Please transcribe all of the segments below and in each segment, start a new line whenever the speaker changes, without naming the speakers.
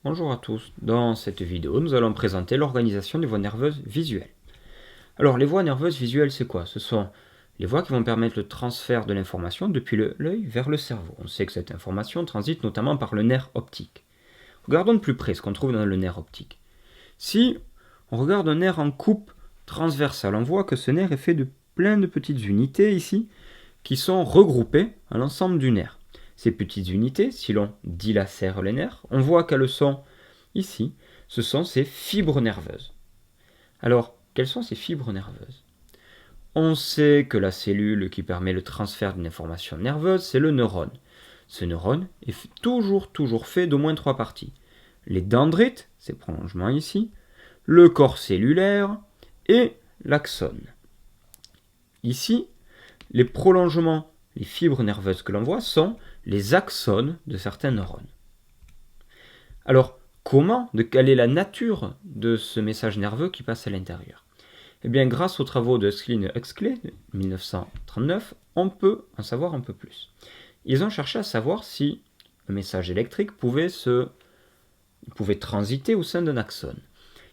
Bonjour à tous, dans cette vidéo nous allons présenter l'organisation des voies nerveuses visuelles. Alors les voies nerveuses visuelles c'est quoi? Ce sont les voies qui vont permettre le transfert de l'information depuis l'œil vers le cerveau. On sait que cette information transite notamment par le nerf optique. Regardons de plus près ce qu'on trouve dans le nerf optique. Si on regarde un nerf en coupe transversale, on voit que ce nerf est fait de plein de petites unités ici qui sont regroupées à l'ensemble du nerf. Ces petites unités, si l'on dilacère les nerfs, on voit qu'elles sont ici, ce sont ces fibres nerveuses. Alors, quelles sont ces fibres nerveuses? On sait que la cellule qui permet le transfert d'une information nerveuse, c'est le neurone. Ce neurone est toujours fait d'au moins 3 parties. Les dendrites, ces prolongements ici, le corps cellulaire et l'axone. Ici, les prolongements, les fibres nerveuses que l'on voit sont les axones de certains neurones. Alors, quelle est la nature de ce message nerveux qui passe à l'intérieur? Eh bien, grâce aux travaux de Huxley et Huxley, 1939, on peut en savoir un peu plus. Ils ont cherché à savoir si un message électrique pouvait transiter au sein d'un axone.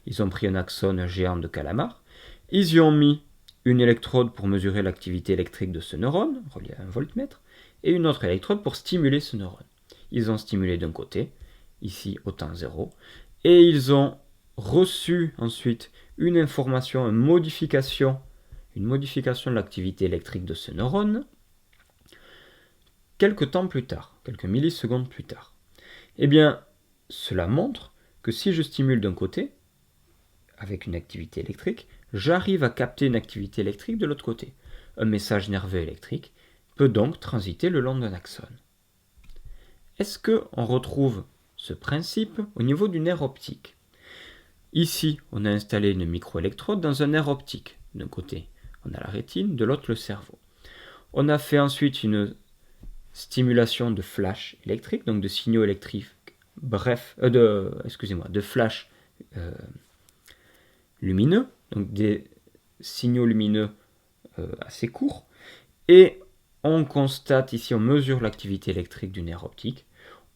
Ils ont pris un axone géant de calamar, ils y ont mis une électrode pour mesurer l'activité électrique de ce neurone, reliée à un voltmètre, et une autre électrode pour stimuler ce neurone. Ils ont stimulé d'un côté, ici au temps 0, et ils ont reçu ensuite une information, une modification de l'activité électrique de ce neurone, quelques temps plus tard, quelques millisecondes plus tard. Eh bien, cela montre que si je stimule d'un côté, avec une activité électrique, j'arrive à capter une activité électrique de l'autre côté. Un message nerveux électrique peut donc transiter le long d'un axone. Est-ce qu'on retrouve ce principe au niveau du nerf optique? Ici, on a installé une microélectrode dans un nerf optique. D'un côté, on a la rétine, de l'autre, le cerveau. On a fait ensuite une stimulation de flash électrique, donc de signaux électriques, de flash lumineux, donc des signaux lumineux assez courts, et on constate ici, on mesure l'activité électrique du nerf optique,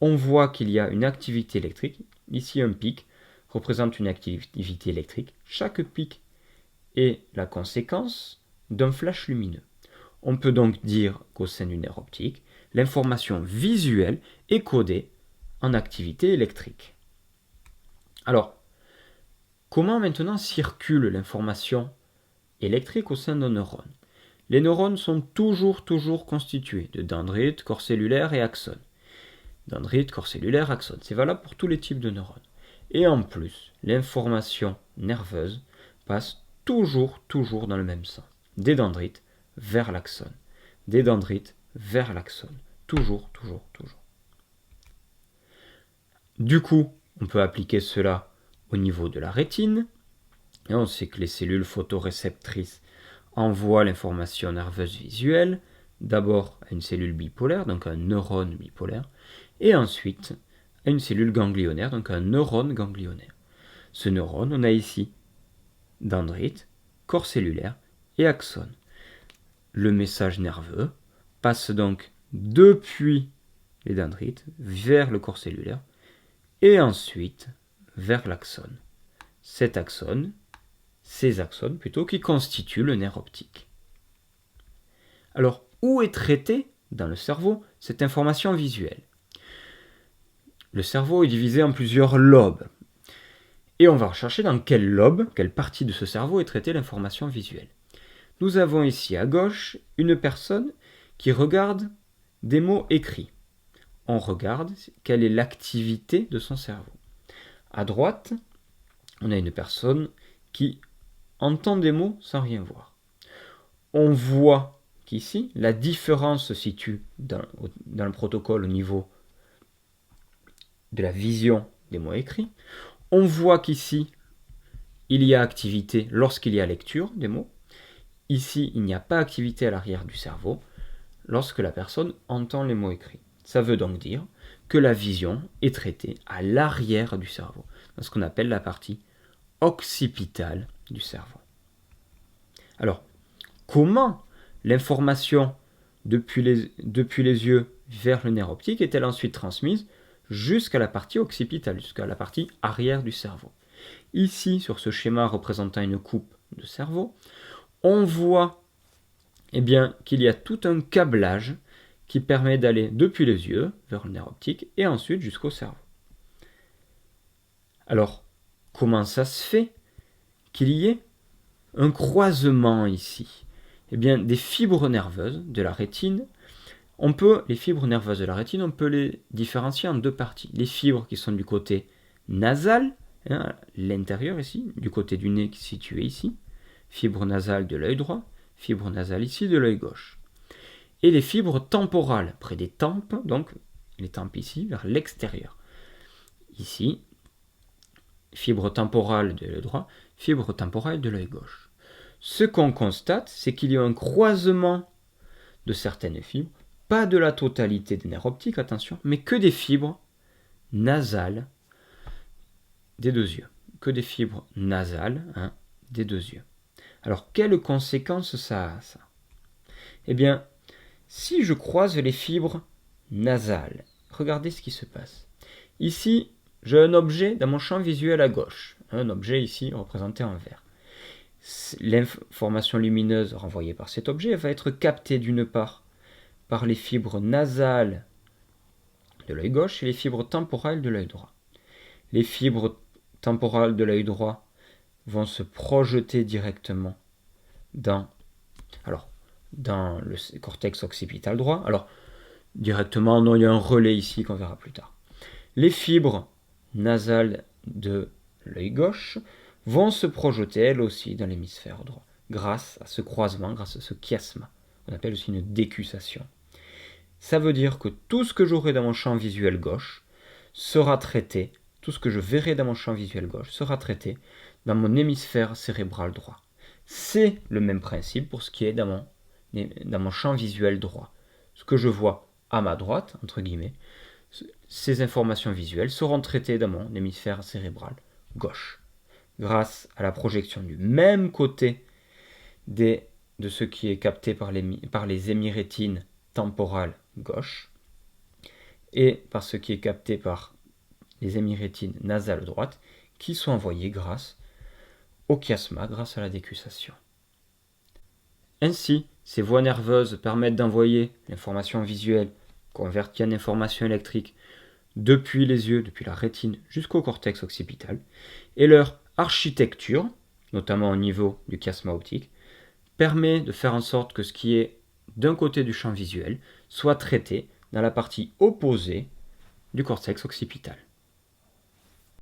on voit qu'il y a une activité électrique, ici un pic représente une activité électrique, chaque pic est la conséquence d'un flash lumineux. On peut donc dire qu'au sein du nerf optique, l'information visuelle est codée en activité électrique. Alors, comment maintenant circule l'information électrique au sein d'un neurone? Les neurones sont toujours constitués de dendrites, corps cellulaire et axones. Dendrites, corps cellulaire, axones. C'est valable pour tous les types de neurones. Et en plus, l'information nerveuse passe toujours dans le même sens. Des dendrites vers l'axone. Des dendrites vers l'axone. Toujours. Du coup, on peut appliquer cela au niveau de la rétine. Et on sait que les cellules photoréceptrices envoient l'information nerveuse visuelle, d'abord à une cellule bipolaire, donc un neurone bipolaire, et ensuite à une cellule ganglionnaire, donc un neurone ganglionnaire. Ce neurone, on a ici dendrite, corps cellulaire et axone. Le message nerveux passe donc depuis les dendrites vers le corps cellulaire et ensuite vers l'axone. Ces axones qui constituent le nerf optique. Alors, où est traitée dans le cerveau cette information visuelle? Le cerveau est divisé en plusieurs lobes. Et on va rechercher dans quel lobe, quelle partie de ce cerveau est traitée l'information visuelle. Nous avons ici à gauche une personne qui regarde des mots écrits. On regarde quelle est l'activité de son cerveau. À droite, on a une personne qui entend des mots sans rien voir. On voit qu'ici, la différence se situe dans le protocole au niveau de la vision des mots écrits. On voit qu'ici, il y a activité lorsqu'il y a lecture des mots. Ici, il n'y a pas activité à l'arrière du cerveau lorsque la personne entend les mots écrits. Ça veut donc dire que la vision est traitée à l'arrière du cerveau, dans ce qu'on appelle la partie occipitale du cerveau. Alors, comment l'information depuis les yeux vers le nerf optique est-elle ensuite transmise jusqu'à la partie occipitale, jusqu'à la partie arrière du cerveau. Ici, sur ce schéma représentant une coupe de cerveau, on voit qu'il y a tout un câblage qui permet d'aller depuis les yeux vers le nerf optique et ensuite jusqu'au cerveau. Alors, comment ça se fait qu'il y ait un croisement ici? Des fibres nerveuses de la rétine, les fibres nerveuses de la rétine, on peut les différencier en deux parties. Les fibres qui sont du côté nasal, l'intérieur ici, du côté du nez qui est situé ici, fibre nasale de l'œil droit, fibre nasale ici de l'œil gauche. Et les fibres temporales, près des tempes, donc les tempes ici, vers l'extérieur. Ici, fibre temporale de l'œil droit, fibre temporale de l'œil gauche. Ce qu'on constate, c'est qu'il y a un croisement de certaines fibres, pas de la totalité des nerfs optiques, attention, mais que des fibres nasales des deux yeux. Que des fibres nasales des deux yeux. Alors, quelles conséquences ça a, ça? Si je croise les fibres nasales, regardez ce qui se passe. Ici, j'ai un objet dans mon champ visuel à gauche. Un objet ici représenté en vert. L'information lumineuse renvoyée par cet objet va être captée d'une part par les fibres nasales de l'œil gauche et les fibres temporales de l'œil droit. Les fibres temporales de l'œil droit vont se projeter directement dans le cortex occipital droit. Alors, directement, non, il y a un relais ici qu'on verra plus tard. Les fibres nasales de l'œil gauche vont se projeter elles aussi dans l'hémisphère droit, grâce à ce croisement, grâce à ce chiasma. On appelle aussi une décussation. Ça veut dire que tout ce que j'aurai dans mon champ visuel gauche sera traité, tout ce que je verrai dans mon champ visuel gauche sera traité dans mon hémisphère cérébral droit. C'est le même principe pour ce qui est dans mon champ visuel droit. Ce que je vois à ma droite, entre guillemets, ces informations visuelles seront traitées dans mon hémisphère cérébral gauche, grâce à la projection du même côté de ce qui est capté par les hémirétines temporales gauche et par ce qui est capté par les hémirétines nasales droites qui sont envoyées grâce au chiasma, grâce à la décussation. Ainsi, ces voies nerveuses permettent d'envoyer l'information visuelle convertie en information électrique depuis les yeux, depuis la rétine jusqu'au cortex occipital, et leur architecture, notamment au niveau du chiasma optique, permet de faire en sorte que ce qui est d'un côté du champ visuel soit traité dans la partie opposée du cortex occipital.